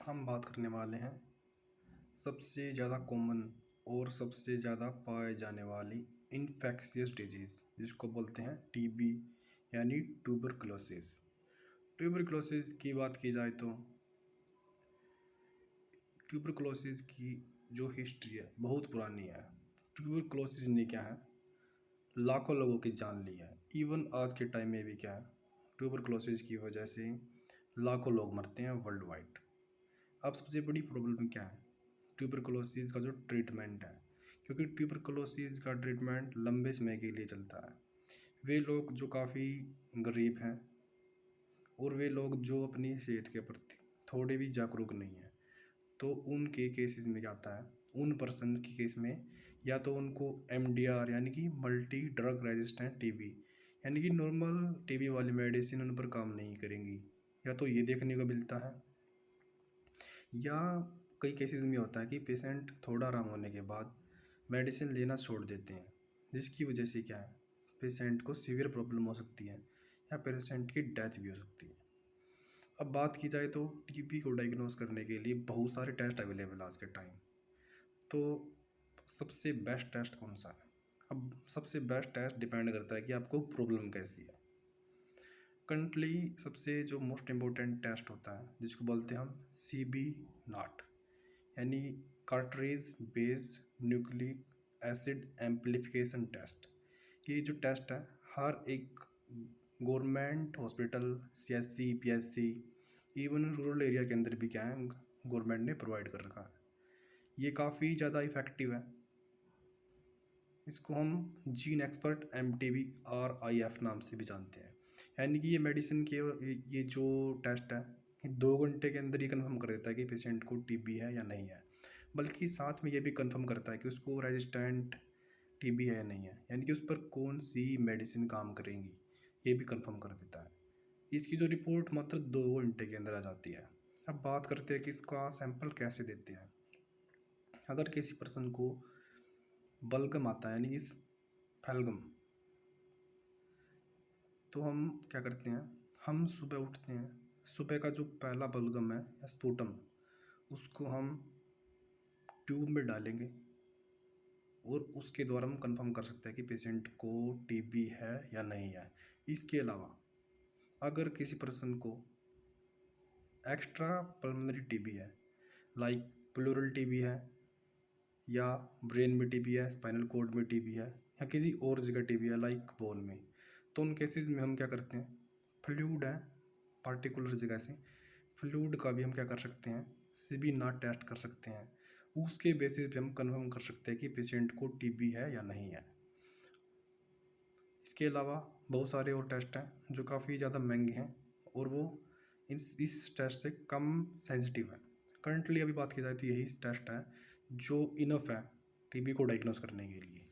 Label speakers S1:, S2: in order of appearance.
S1: हम बात करने वाले हैं सबसे ज़्यादा कॉमन और सबसे ज़्यादा पाए जाने वाली इन्फेक्शियस डिजीज़ जिसको बोलते हैं टीबी यानी ट्यूबरकुलोसिस। ट्यूबरकुलोसिस की बात की जाए तो ट्यूबरकुलोसिस की जो हिस्ट्री है बहुत पुरानी है। ट्यूबरकुलोसिस ने क्या है लाखों लोगों की जान ली है। इवन आज के टाइम में भी क्या है ट्यूबरकुलोसिस की वजह से लाखों लोग मरते हैं वर्ल्ड वाइड। अब सबसे बड़ी प्रॉब्लम क्या है ट्यूबरकुलोसिस का जो ट्रीटमेंट है, क्योंकि ट्यूबरकुलोसिस का ट्रीटमेंट लंबे समय के लिए चलता है। वे लोग जो काफ़ी गरीब हैं और वे लोग जो अपनी सेहत के प्रति थोड़े भी जागरूक नहीं हैं, तो उनके केसेस में क्या आता है, उन पर्सन के केस में या तो उनको एमडीआर यानी कि मल्टी ड्रग रेजिस्टेंट टीबी यानी कि नॉर्मल टीबी वाली मेडिसिन उन पर काम नहीं करेंगी, या तो ये देखने को मिलता है। या कई केसेस में होता है कि पेशेंट थोड़ा आराम होने के बाद मेडिसिन लेना छोड़ देते हैं, जिसकी वजह से क्या है पेशेंट को सीवियर प्रॉब्लम हो सकती है या पेशेंट की डेथ भी हो सकती है। अब बात की जाए तो टीबी को डायग्नोस करने के लिए बहुत सारे टेस्ट अवेलेबल है आज के टाइम। तो सबसे बेस्ट टेस्ट कौन सा है? अब सबसे बेस्ट टेस्ट डिपेंड करता है कि आपको प्रॉब्लम कैसी है। करंटली सबसे जो मोस्ट इम्पोर्टेंट टेस्ट होता है जिसको बोलते हैं हम CB नॉट यानी cartridge based nucleic acid amplification test. ये जो टेस्ट है हर एक government hospital CSC PSC even rural area के अंदर भी क्या है गवर्नमेंट ने प्रोवाइड कर रखा है। ये काफ़ी ज़्यादा इफ़ेक्टिव है। इसको हम जीन एक्सपर्ट MTB-RIF नाम से भी जानते हैं। यानी कि ये मेडिसिन के ये जो टेस्ट है ये 2 घंटे के अंदर ही कन्फर्म कर देता है कि पेशेंट को टीबी है या नहीं है, बल्कि साथ में ये भी कन्फर्म करता है कि उसको रेजिस्टेंट टीबी है या नहीं है, यानी कि उस पर कौन सी मेडिसिन काम करेंगी ये भी कन्फर्म कर देता है। इसकी जो रिपोर्ट मात्र 2 घंटे के अंदर आ जाती है। अब बात करते हैं कि इसका सैंपल कैसे देते हैं। अगर किसी पर्सन को बलगम आता है यानी कि फैलगम, तो हम क्या करते हैं, हम सुबह उठते हैं, सुबह का जो पहला बलगम है या स्पूटम उसको हम ट्यूब में डालेंगे और उसके द्वारा हम कंफर्म कर सकते हैं कि पेशेंट को टीबी है या नहीं है। इसके अलावा अगर किसी पर्सन को एक्स्ट्रा पल्मोनरी टीबी है, लाइक प्लूरल टीबी है या ब्रेन में टीबी है, स्पाइनल कॉर्ड में टीबी है या किसी और जगह टीबी है लाइक बोन में, तो उन केसेस में हम क्या करते हैं फ्लूइड है पार्टिकुलर जगह से, फ्लूइड का भी हम क्या कर सकते हैं CB नॉट टेस्ट कर सकते हैं। उसके बेसिस पे हम कंफर्म कर सकते हैं कि पेशेंट को टीबी है या नहीं है। इसके अलावा बहुत सारे और टेस्ट हैं जो काफ़ी ज़्यादा महंगे हैं और वो इस टेस्ट से कम सेंसिटिव है। करंटली अभी बात की जाए तो यही टेस्ट है जो इनफ है टीबी को डायग्नोस करने के लिए।